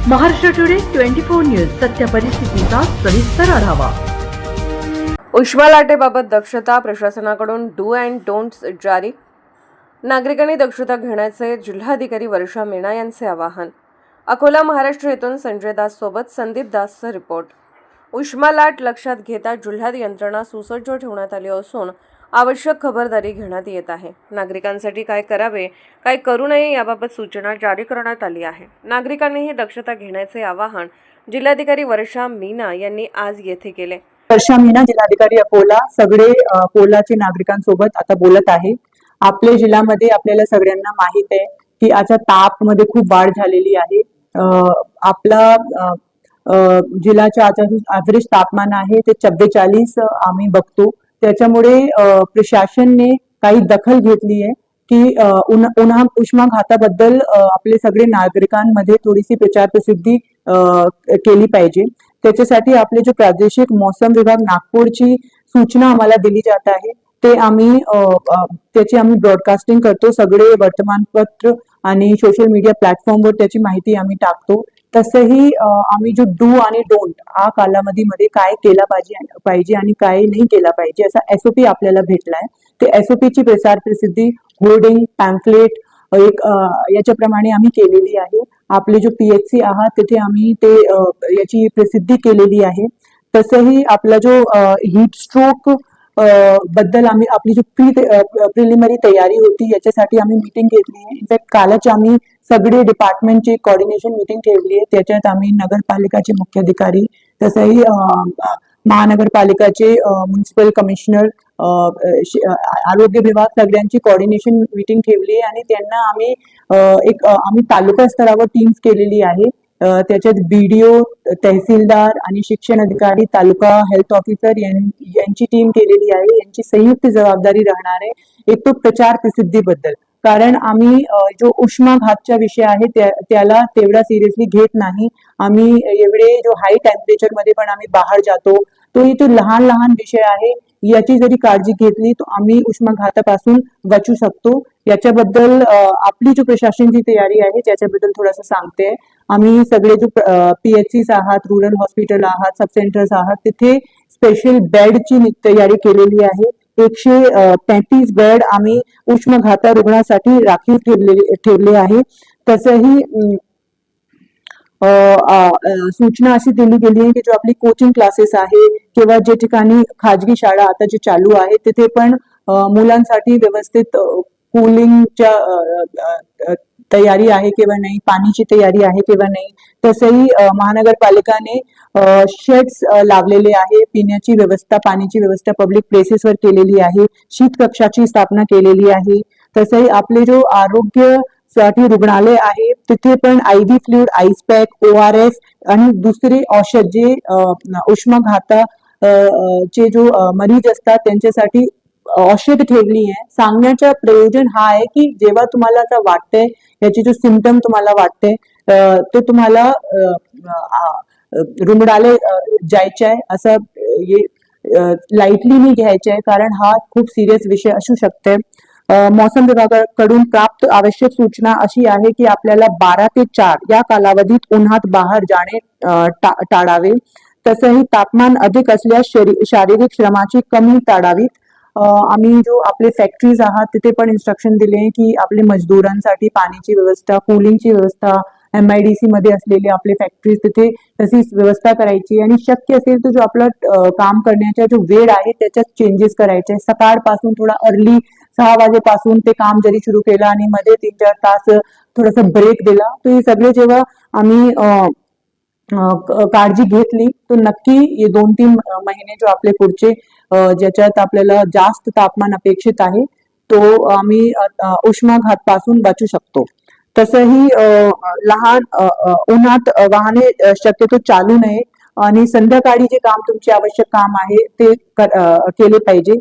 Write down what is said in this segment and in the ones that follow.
Maharashtra today 24 news सत्य परिस्थितीचा सविस्तर आढावा। उष्मा लाटेबाबत दक्षता प्रशासनाकडून डू अँड डोंट्स जारी। नागरिकांनी दक्षता घेण्याचे जिल्हाधिकारी वर्षा मीना यांचे आवाहन। अकोला महाराष्ट्र येथून संजय दास सोबत संदीप दासचा रिपोर्ट। उष्मा लाट लक्षात घेता जिल्ह्यात यंत्रणा सुसज्ज ठेवण्यात आली असून आवश्यक खबरदारी घेण्यात येत आहे। नागरिकांसाठी काय करावे काय करू नये याबाबत सूचना जारी करण्यात आली आहे। नागरिकांनीही दक्षता घेण्याचे आवाहन जिल्हाधिकारी वर्षा मीना यांनी आज येथे केले। वर्षा मीना, जिल्हाधिकारी अकोला, सगळे अकोलाचे नागरिकांसोबत आता बोलत आहे। आपल्या जिल्ह्यामध्ये आपल्याला सगळ्यांना माहित आहे की आता ताप मध्ये खूप वाढ झालेली आहे। आपला जिल्ह्याच्या आता ॲव्हरेज तापमान आहे ते 44 आम्ही बघतो। त्याच्यामुळे प्रशासनाने काही दखल घेतली आहे की उष्माघाताबद्दल आपले सगळे नागरिकांमध्ये थोडीशी प्रचार प्रसिद्धी केली पाहिजे। त्याच्यासाठी आपले जो प्रादेशिक मौसम विभाग नागपूरची सूचना आम्हाला दिली जात आहे ते आम्ही त्याची ब्रॉडकास्टिंग करतो। सगळे वर्तमानपत्र आणि सोशल मीडिया प्लॅटफॉर्मवर त्याची माहिती आम्ही टाकतो। तसंही आम्ही जो डू आणि डोंट हा कालावधीमध्ये काय केला पाहिजे आणि काय नाही केला पाहिजे असा SOP आपल्याला भेटलाय। ते SOP ची प्रसार प्रसिद्धी होर्डिंग पॅम्फलेट एक याच्याप्रमाणे आम्ही केलेली आहे। आपले जो PHC आहात तिथे आम्ही ते याची प्रसिद्धी केलेली आहे। तसंही आपला जो हीट स्ट्रोक बद्दल आम्ही आपली जो प्रिलिमिनरी तयारी होती याच्यासाठी आम्ही मीटिंग घेतली आहे। इनफॅक्ट कालच आम्ही सगळे डिपार्टमेंटची कोऑर्डिनेशन मीटिंग ठेवली आहे। त्याच्यात आम्ही नगरपालिकाचे मुख्याधिकारी तसंही महानगरपालिकाचे म्युनिसिपल कमिशनर आरोग्य विभाग सगळ्यांची कोऑर्डिनेशन मीटिंग ठेवली आहे आणि त्यांना आम्ही तालुका स्तरावर टीम्स केलेली आहे। त्याच्यात BDO, तहसीलदार आणि शिक्षण अधिकारी, तालुका हेल्थ ऑफिसर यांची टीम केलेली आहे। यांची संयुक्त जबाबदारी राहणार आहे एक तो प्रचार प्रसिद्धीबद्दल। कारण आम्ही जो उष्माघातचा विषय आहे त्याला तेवढा सिरियसली घेत नाही। आम्ही एवढे जो हाय टेम्परेचर मध्ये पण आम्ही बाहेर जातो तो लहान लहान विषय आहे। याची जरी काळजी घेतली तर आम्ही उष्माघातापासून वाचू शकतो। याच्याबद्दल आपली जो प्रशासनाची तयारी आहे त्याच्याबद्दल थोडंसं सांगते। आम्ही सगळे जो PHCs आहात, रूरल हॉस्पिटल आहात, सब सेंटर्स आहात तिथे स्पेशल बेडची तयारी केलेली आहे। 135 बेड आम्ही उष्माघाता रुग्णासाठी राखीव ठेवले आहे। तसंही सूचना अशी दिली गेली आहे की जो आपली कोचिंग क्लासेस आहे किंवा जे ठिकाणी खाजगी शाळा आता जे चालू आहे तिथे पण मुलांसाठी व्यवस्थित कूलिंगच्या तयारी आहे किंवा नाही, पाणीची तयारी आहे किंवा नाही। तसंही महानगरपालिकाने शेड्स लावलेले आहे, पिण्याची व्यवस्था, पाण्याची व्यवस्था पब्लिक प्लेसेसवर केलेली आहे, शीत कक्षाची स्थापना केलेली आहे। तसंही आपले जो आरोग्य साठी रुग्णालय आहे तिथे पण IV fluid, ice pack, ORS आणि दुसरे औषध जे उष्माघाता चे जो मरीज असतात त्यांच्यासाठी औषध ठेवली आहे। सांगण्याचा प्रयोजन हा आहे की जेव्हा तुम्हाला असं वाटतंय याची जो सिम्पटम तुम्हाला वाटते ते तुम्हाला रुग्णालय जायचं आहे असं लाईटली नाही घ्यायचं आहे कारण हा खूप सिरियस विषय असू शकते। मौसम विभागाकडून प्राप्त आवश्यक सूचना अशी आहे की आपल्याला 12 ते 4 या कालावधीत उन्हात बाहेर जाणे टाळावे। तसंही तापमान अधिक असल्यास शारीरिक श्रमाची कमी टाळावी। आम्ही जो आपले फॅक्टरीज आहात तिथे पण इन्स्ट्रक्शन दिले की आपले मजदूरांसाठी पाण्याची व्यवस्था, कूलिंगची व्यवस्था, MIDC मध्ये असलेले आपले फॅक्टरीज तिथे तशी व्यवस्था करायची आणि शक्य असेल तर जो आपला काम करण्याचा जो वेळ आहे त्याच्यात चेंजेस करायचे। सकाळपासून थोडा अर्ली 6 वाजेपासून ते काम जरी सुरू केलं आणि मध्ये 3-4 तास थोडासा ब्रेक दिला तर हे सगळे जेव्हा आम्ही काळजी घेतली तर नक्की हे 2-3 महिने जो आपले पुढचे ज्याच्यात आपल्याला जास्त तापमान अपेक्षित आहे तो आम्ही उष्माघात पासून वाचू शकतो। तसंही लहान उन्हात वाहने शक्यतो चालू नये आणि संध्याकाळी जे काम तुमचे आवश्यक काम आहे ते केले पाहिजे।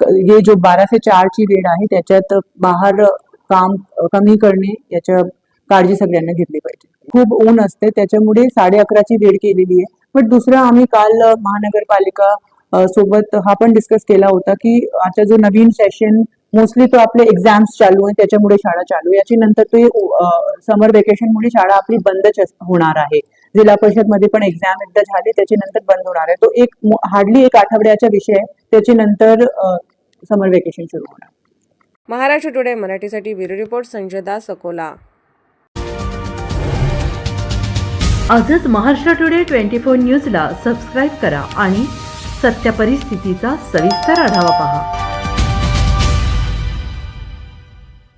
हे जो 12 ते 4 ची वेळ आहे त्याच्यात बाहेर काम कमी करणे याच्या काळजी सगळ्यांना घेतली पाहिजे। खूप ऊन असते त्याच्यामुळे 11:30 ची वेळ केलेली आहे। पण दुसरं आम्ही काल महानगरपालिका सोबत हा पण डिस्कस केला होता की आता जो नवीन सेशन मोस्टली तो आपले एक्झाम्स चालू आहे त्याच्यामुळे शाळा चालू आहे. याची नंतर तो समर वेकेशनमुळे शाळा आपली बंदच होणार आहे. जिल्हा परिषद मध्ये पण एक्झाम एकदा झाले त्याची नंतर बंद होणार आहे. तो एक हार्डली 1 आठवड्याचा विषय आहे. त्याची नंतर समर वेकेशन सुरू होणार. महाराष्ट्र टुडे मराठीसाठी ब्युरो रिपोर्ट संजय दास, अकोला. आजच महाराष्ट्र टुडे 24 न्यूजला सबस्क्राईब करा आणि सत्य परिस्थितीचा सविस्तर आढावा पहा.